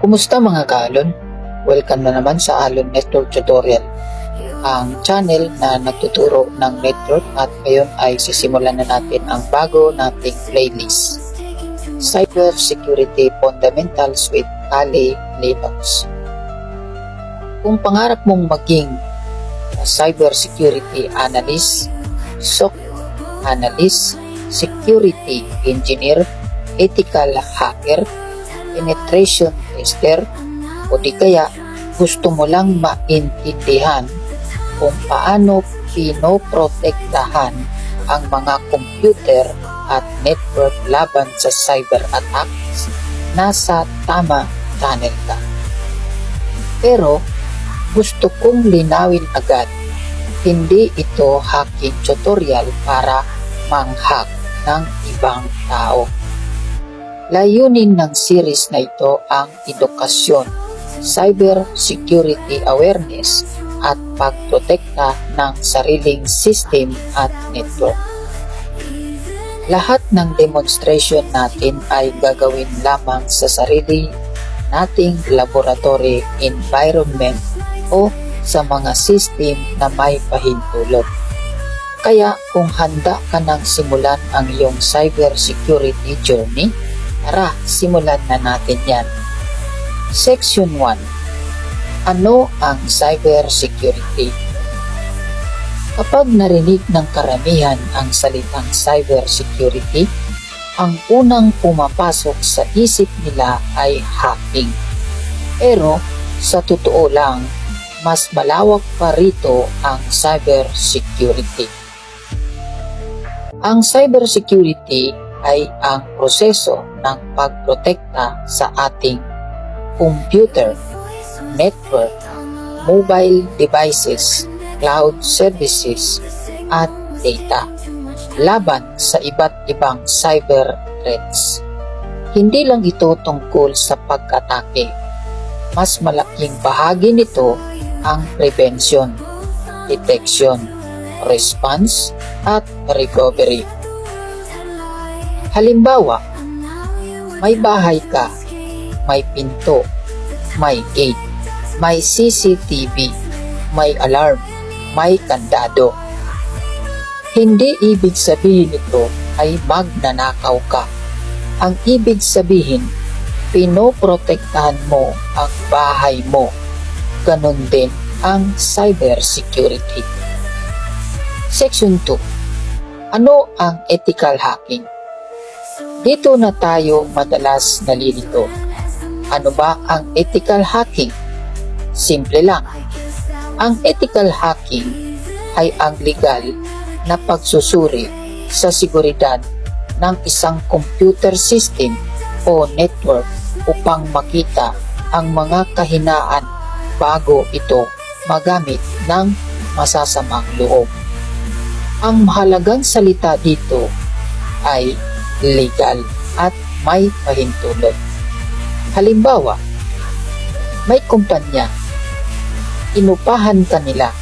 Kumusta mga ka-Alon? Welcome na naman sa Alon Network Tutorial, ang channel na nagtuturo ng network, at ngayon ay sisimulan na natin ang bago nating playlist, Cyber Security Fundamentals with Kali Linux. Kung pangarap mong maging Cyber Security Analyst, SOC Analyst, Security Engineer, Ethical Hacker, Penetration Tester, o di kaya gusto mo lang maintindihan kung paano pinoprotektahan ang mga computer at network laban sa cyber attacks, nasa tama channel ka. Pero gusto kong linawin agad, hindi ito hacking tutorial para mang-hack ng ibang tao. Layunin ng series na ito ang edukasyon, cyber security awareness, at pagprotekta ng sariling system at network. Lahat ng demonstration natin ay gagawin lamang sa sarili nating laboratory environment o sa mga system na may pahintulot. Kaya kung handa ka nang simulan ang iyong cyber security journey, tara, simulan na natin yan. Section 1. Ano ang cyber security? Kapag narinig ng karamihan ang salitang cyber security, ang unang pumapasok sa isip nila ay hacking. Pero sa totoo lang, mas malawak pa rito ang cyber security. Ang cyber security ay ang proseso ng pagprotekta sa ating computer, network, mobile devices, cloud services, at data laban sa iba't ibang cyber threats. Hindi lang ito tungkol sa pag-atake. Mas malaking bahagi nito ang prevention, detection, response, at recovery. Halimbawa, may bahay ka, may pinto, may gate, may CCTV, may alarm, may kandado. Hindi ibig sabihin nito ay magnanakaw ka. Ang ibig sabihin, pinoprotektahan mo ang bahay mo. Ganon din ang cyber security. Section 2. Ano ang ethical hacking? Dito na tayo madalas nalilito. Ano ba ang ethical hacking? Simple lang. Ang ethical hacking ay ang legal na pagsusuri sa seguridad ng isang computer system o network upang makita ang mga kahinaan bago ito magamit ng masasamang loob. Ang mahalagang salita dito ay legal at may pahintulot. Halimbawa, may kumpanya, inupahan ka nila.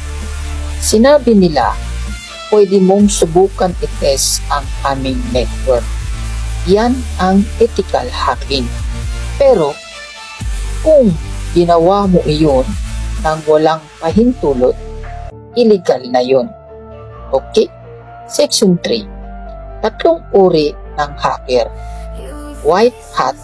Sinabi nila, pwede mong subukan i-test ang aming network. Yan ang ethical hacking. Pero, kung ginawa mo iyon nang walang pahintulot, illegal na yun. Okay? Section 3. Tatlong uri ng hacker. White hat.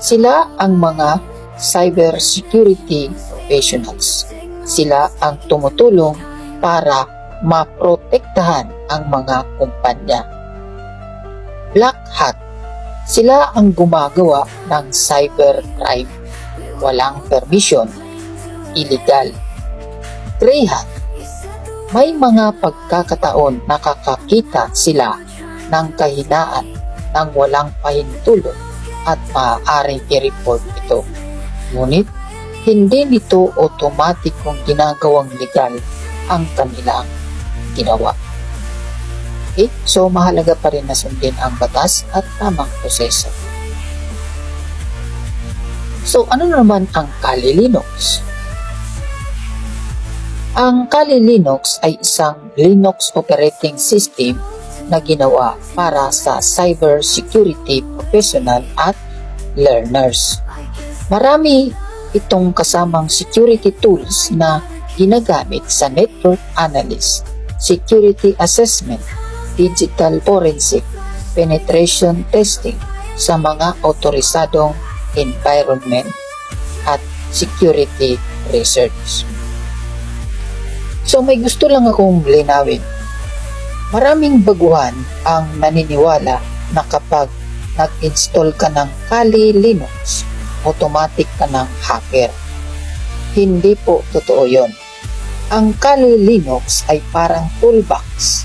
Sila ang mga cyber security professionals. Sila ang tumutulong para maprotektahan ang mga kumpanya. Black hat. Sila ang gumagawa ng cyber crime. Walang permission. Illegal. Gray hat. May mga pagkakataon nakakakita sila ng kahinaan ng walang pahintulot at maaaring i-report ito. Ngunit, hindi nito otomatikong ginagawang legal ang kanilang ginawa. Okay? So, mahalaga pa rin na sundin ang batas at tamang proseso. So, ano naman ang Kali Linux? Ang Kali Linux ay isang Linux operating system na ginawa para sa cyber security professional at learners. Marami itong kasamang security tools na ginagamit sa network analysis, security assessment, digital forensic, penetration testing sa mga otorisadong environment at security research. So may gusto lang akong linawin. Maraming baguhan ang naniniwala na kapag nag-install ka ng Kali Linux, automatic ka ng hacker. Hindi po totoo yon. Ang Kali Linux ay parang toolbox.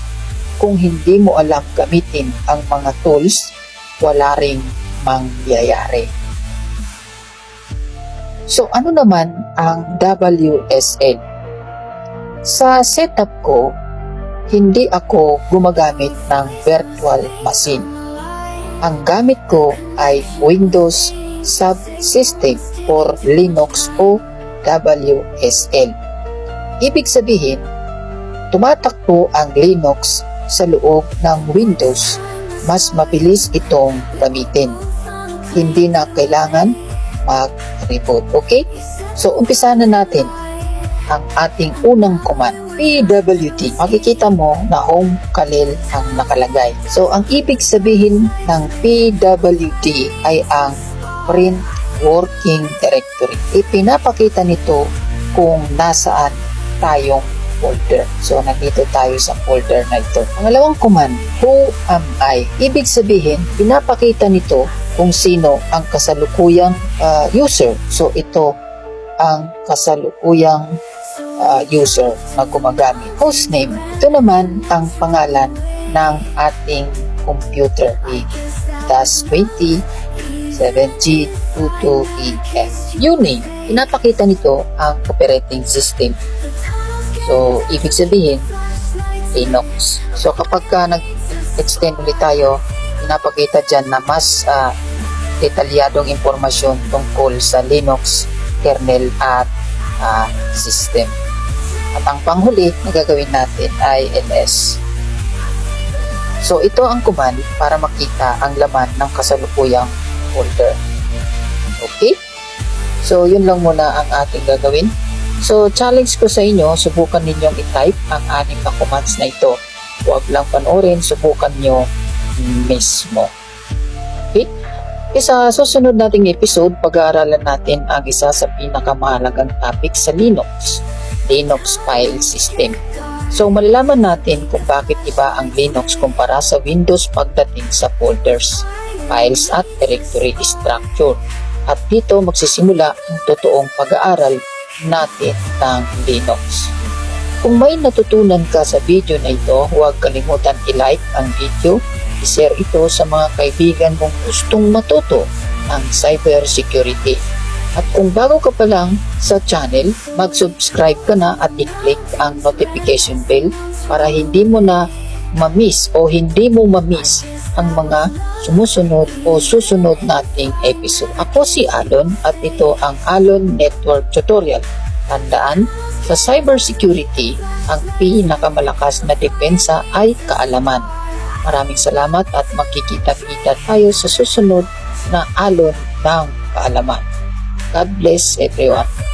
Kung hindi mo alam gamitin ang mga tools, wala ring mangyayari. So ano naman ang WSL? Sa setup ko, hindi ako gumagamit ng virtual machine. Ang gamit ko ay Windows Subsystem for Linux o WSL. Ibig sabihin, tumatakbo ang Linux sa loob ng Windows, mas mabilis itong gamitin. Hindi na kailangan mag-reboot. Okay? So, umpisa na natin ang ating unang command, pwd. Makikita mo na home Khalil ang nakalagay. So, ang ibig sabihin ng pwd ay ang print working directory. Ipinapakita nito kung nasaan tayong folder. So, nandito tayo sa folder na ito. Pangalawang command, who am I? Ibig sabihin, pinapakita nito kung sino ang kasalukuyang user. So, ito ang kasalukuyang user na gumagamit. Hostname, ito naman ang pangalan ng ating computer. DAS20 7G22EF. Uname, pinapakita nito ang operating system. So, ibig sabihin, Linux. So, kapag nag-extend ulit tayo, pinapakita dyan na mas detalyadong impormasyon tungkol sa Linux, kernel at system. At ang panghuli na gagawin natin ay ls. So, ito ang command para makita ang laman ng kasalukuyang folder. Okay? So, yun lang muna ang ating gagawin. So, challenge ko sa inyo, subukan ninyong i-type ang 6 na commands na ito. Huwag lang panoorin, subukan nyo mismo. Okay? Sa susunod nating episode, pag-aaralan natin ang isa sa pinakamahalagang topic sa Linux, Linux file system. So, malalaman natin kung bakit iba ang Linux kumpara sa Windows pagdating sa folders, files at directory structure. At dito magsisimula ang totoong pag-aaral natin ng Linux. Kung may natutunan ka sa video na ito, huwag kalimutan i-like ang video, i-share ito sa mga kaibigan mong gustong matuto ng cybersecurity. At kung bago ka pa lang sa channel, mag-subscribe ka na at i-click ang notification bell para hindi mo na ma-miss o hindi mo ma-miss ang mga sumusunod o susunod nating episode. Ako si Alon at ito ang Alon Network Tutorial. Tandaan, sa cybersecurity, ang pinakamalakas na depensa ay kaalaman. Maraming salamat at magkikita-kita tayo sa susunod na Alon ng Kaalaman. God bless everyone.